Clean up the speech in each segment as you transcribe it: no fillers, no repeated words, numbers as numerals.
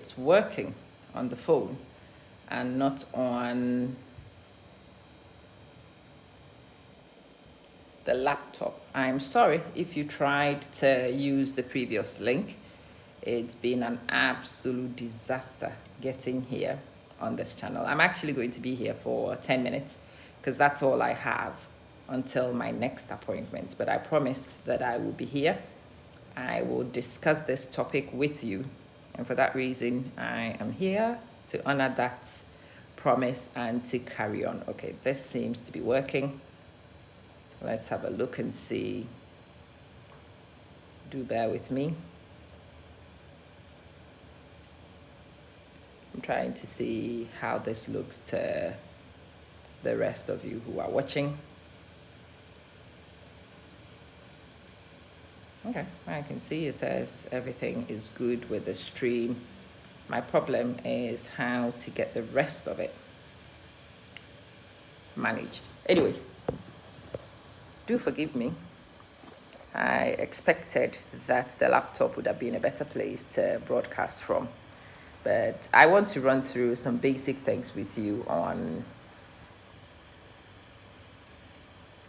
it's working on the phone and not on the laptop. I'm sorry if you tried to use the previous link. It's been an absolute disaster getting here on this channel. I'm actually going to be here for 10 minutes because that's all I have until my next appointment. But I promised that I will be here. I will discuss this topic with you. And for that reason, I am here to honor that promise and to carry on. Okay, this seems to be working. Let's have a look and see. Do bear with me. I'm trying to see how this looks to the rest of you who are watching. Okay, I can see it says everything is good with the stream. My problem is how to get the rest of it managed. Anyway, do forgive me. I expected that the laptop would have been a better place to broadcast from. But I want to run through some basic things with you on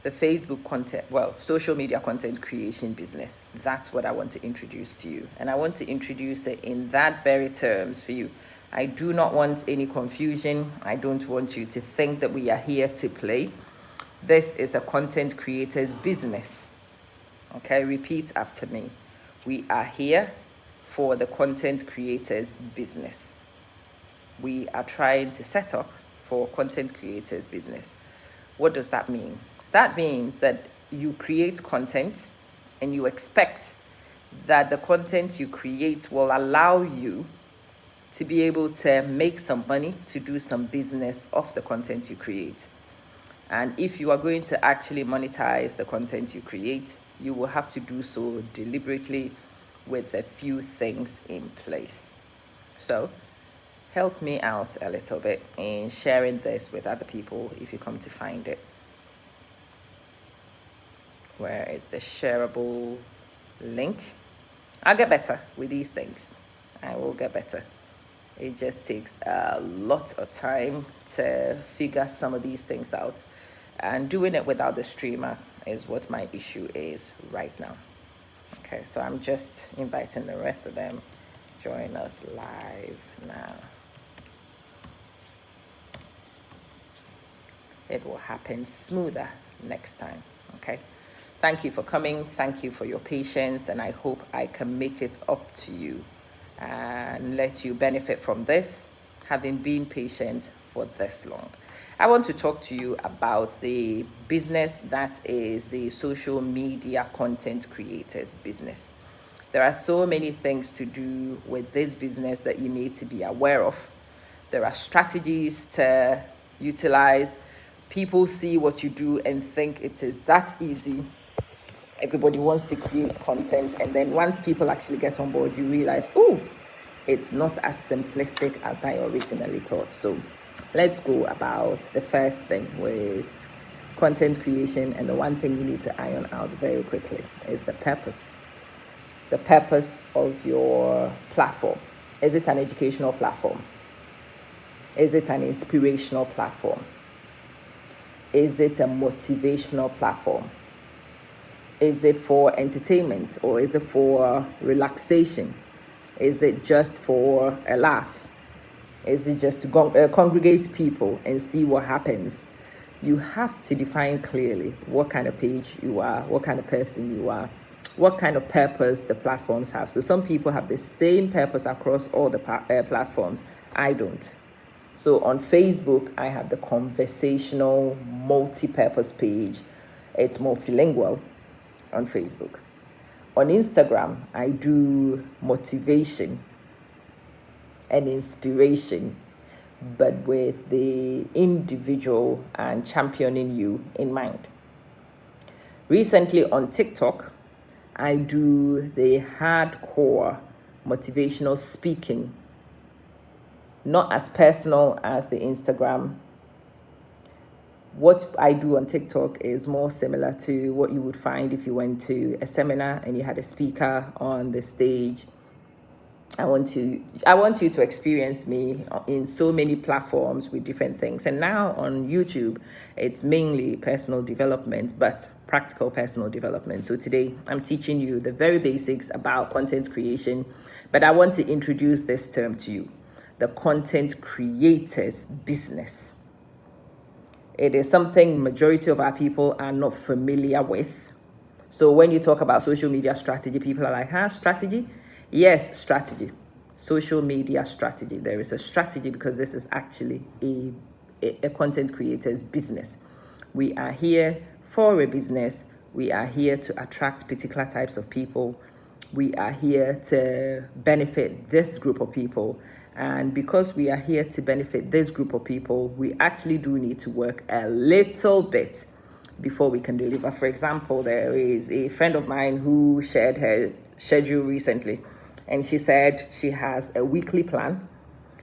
the Facebook content, social media content creation business. That's what I want to introduce to you. And I want to introduce it in that very terms for you. I do not want any confusion. I don't want you to think that we are here to play. This is a content creator's business. Okay, repeat after me. We are here for the content creator's business. We are trying to set up for content creators' business. What does that mean? That means that you create content and you expect that the content you create will allow you to be able to make some money, to do some business off the content you create. And if you are going to actually monetize the content you create, you will have to do so deliberately with a few things in place. So help me out a little bit in sharing this with other people if you come to find it. Where is the shareable link? I'll get better with these things. I will get better. It just takes a lot of time to figure some of these things out. And doing it without the streamer is what my issue is right now. Okay, so I'm just inviting the rest of them. Join us live now. It will happen smoother next time, okay? Thank you for coming. Thank you for your patience, and I hope I can make it up to you and let you benefit from this, having been patient for this long. I want to talk to you about the business that is the social media content creators business. There are so many things to do with this business that you need to be aware of. There are strategies to utilize. People see what you do and think it is that easy. Everybody wants to create content, and then once people actually get on board, you realize, oh, it's not as simplistic as I originally thought. So let's go about the first thing with content creation, and the one thing you need to iron out very quickly is the purpose. The purpose of your platform. Is it an educational platform? Is it an inspirational platform? Is it a motivational platform? Is it for entertainment, or is it for relaxation? Is it just for a laugh? Is it just to congregate people and see what happens? You have to define clearly what kind of page you are, what kind of person you are, what kind of purpose the platforms have. So some people have the same purpose across all the platforms. I don't. So on Facebook, I have the conversational multi-purpose page. It's multilingual on Facebook. On Instagram, I do motivation and inspiration, but with the individual and championing you in mind. Recently on TikTok, I do the hardcore motivational speaking, not as personal as the Instagram. What I do on TikTok is more similar to what you would find if you went to a seminar and you had a speaker on the stage I want you to experience me in so many platforms with different things. And now on YouTube, it's mainly personal development, but practical personal development. So today I'm teaching you the very basics about content creation, but I want to introduce this term to you, the content creator's business. It is something majority of our people are not familiar with. So when you talk about social media strategy, people are like, strategy? Yes, strategy. Social media strategy. There is a strategy because this is actually a content creator's business. We are here for a business. We are here to attract particular types of people. We are here to benefit this group of people. And because we are here to benefit this group of people, we actually do need to work a little bit before we can deliver. For example, there is a friend of mine who shared her schedule recently, and she said she has a weekly plan.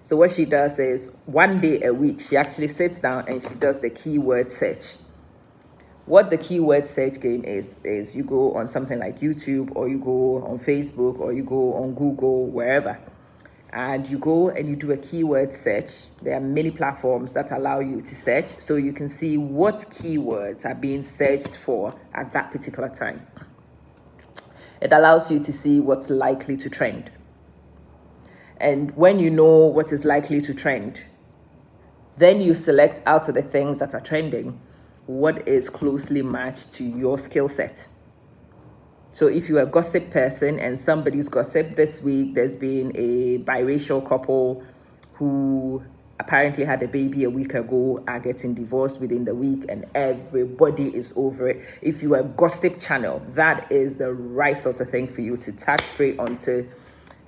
So what she does is 1 day a week, she actually sits down and she does the keyword search. What the keyword search game is you go on something like YouTube, or you go on Facebook, or you go on Google, wherever, and you go and you do a keyword search. There are many platforms that allow you to search, so you can see what keywords are being searched for at that particular time. It allows you to see what's likely to trend. And when you know what is likely to trend, then you select out of the things that are trending what is closely matched to your skill set. So if you're a gossip person and somebody's gossip this week, there's been a biracial couple who apparently had a baby a week ago, are getting divorced within the week, and everybody is over it. If you're a gossip channel, that is the right sort of thing for you to tag straight onto,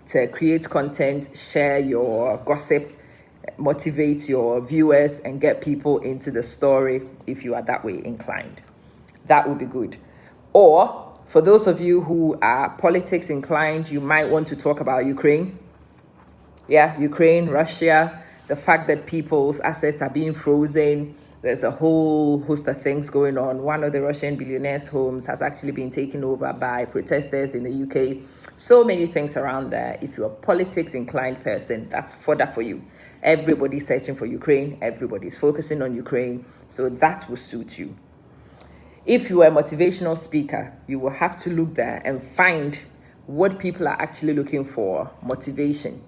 to create content, share your gossip, motivate your viewers, and get people into the story if you are that way inclined. That would be good. Or for those of you who are politics inclined, you might want to talk about Ukraine. Yeah, Ukraine, Russia, the fact that people's assets are being frozen. There's a whole host of things going on. One of the Russian billionaires' homes has actually been taken over by protesters in the UK. So many things around there. If you're a politics inclined person, that's fodder for you. Everybody's searching for Ukraine. Everybody's focusing on Ukraine. So that will suit you. If you are a motivational speaker, you will have to look there and find what people are actually looking for, motivation.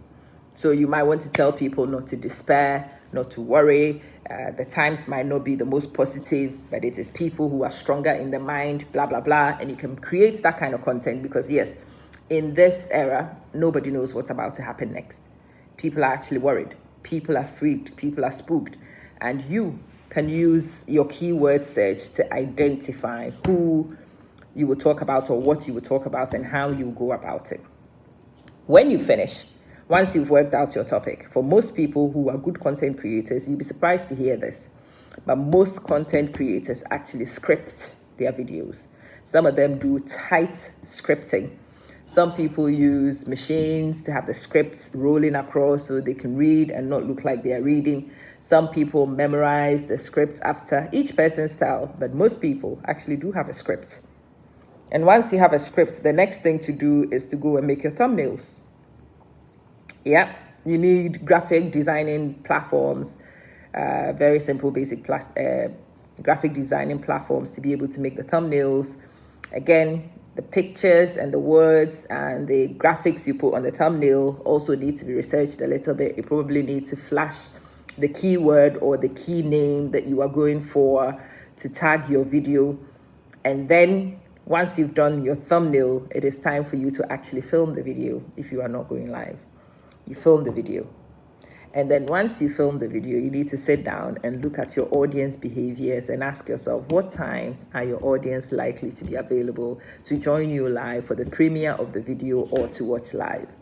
So you might want to tell people not to despair, not to worry. The times might not be the most positive, but it is people who are stronger in the mind, blah, blah, blah. And you can create that kind of content because, yes, in this era, nobody knows what's about to happen next. People are actually worried. People are freaked. People are spooked. And you can use your keyword search to identify who you will talk about or what you will talk about and how you go about it. When you finish, once you've worked out your topic, for most people who are good content creators, you'll be surprised to hear this, but most content creators actually script their videos. Some of them do tight scripting. Some people use machines to have the scripts rolling across so they can read and not look like they are reading. Some people memorize the script after each person's style, but most people actually do have a script. And once you have a script, the next thing to do is to go and make your thumbnails. Yeah, you need graphic designing platforms, very simple, basic graphic designing platforms to be able to make the thumbnails. Again, the pictures and the words and the graphics you put on the thumbnail also need to be researched a little bit. You probably need to flash the keyword or the key name that you are going for to tag your video. And then once you've done your thumbnail, it is time for you to actually film the video if you are not going live. You film the video. And then once you film the video, you need to sit down and look at your audience behaviors and ask yourself, what time are your audience likely to be available to join you live for the premiere of the video or to watch live?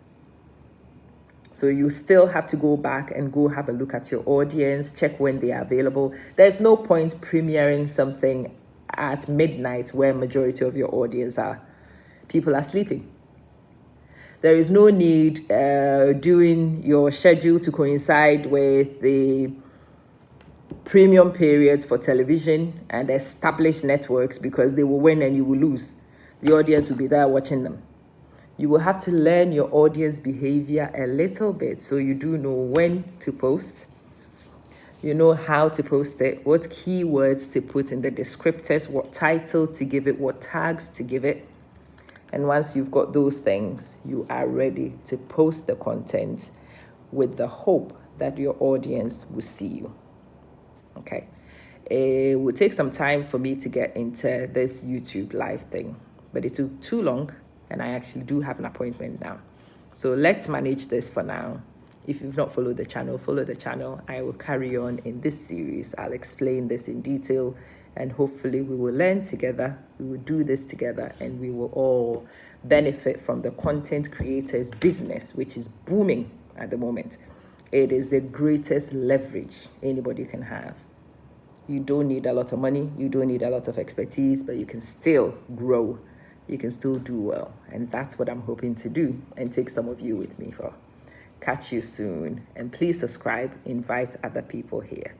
So you still have to go back and go have a look at your audience, check when they are available. There's no point premiering something at midnight where majority of your audience are. People are sleeping. There is no need doing your schedule to coincide with the premium periods for television and established networks because they will win and you will lose. The audience will be there watching them. You will have to learn your audience behavior a little bit so you do know when to post. You know how to post it, what keywords to put in the descriptors, what title to give it, what tags to give it. And once you've got those things, you are ready to post the content with the hope that your audience will see you. Okay. It will take some time for me to get into this YouTube live thing, but it took too long, and I actually do have an appointment now. So let's manage this for now. If you've not followed the channel, follow the channel. I will carry on in this series. I'll explain this in detail, and hopefully we will learn together. We will do this together, and we will all benefit from the content creators business, which is booming at the moment. It is the greatest leverage anybody can have. You don't need a lot of money. You don't need a lot of expertise, but you can still grow. You can still do well. And that's what I'm hoping to do and take some of you with me for. Catch you soon. And please subscribe. Invite other people here.